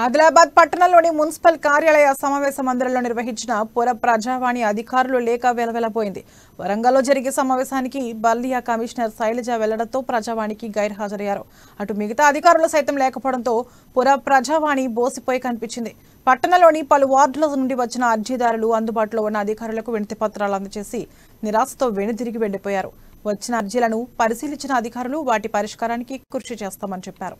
ఆదిలాబాద్ పట్టణంలోని మున్సిపల్ కార్యాలయ సమావేశ మందిరంలో నిర్వహించిన పుర ప్రజావాణి అధికారులు లేఖ వెలవెలబోయింది. వరంగల్లో జరిగే సమావేశానికి బల్దియా కమిషనర్ శైలజ వెళ్లడంతో ప్రజావాణికి గైర్హాజరయ్యారు. అటు మిగతా అధికారులు సైతం లేకపోవడంతో పుర ప్రజావాణి బోసిపోయి కనిపించింది. పట్టణంలోని పలు వార్డుల నుండి వచ్చిన అర్జీదారులు అందుబాటులో ఉన్న అధికారులకు వినతి పత్రాలు అందజేసి నిరాశతో వెనుదిరిగి వెళ్లిపోయారు. వచ్చిన అర్జీలను పరిశీలించిన అధికారులు వాటి పరిష్కారానికి కృషి చేస్తామని చెప్పారు.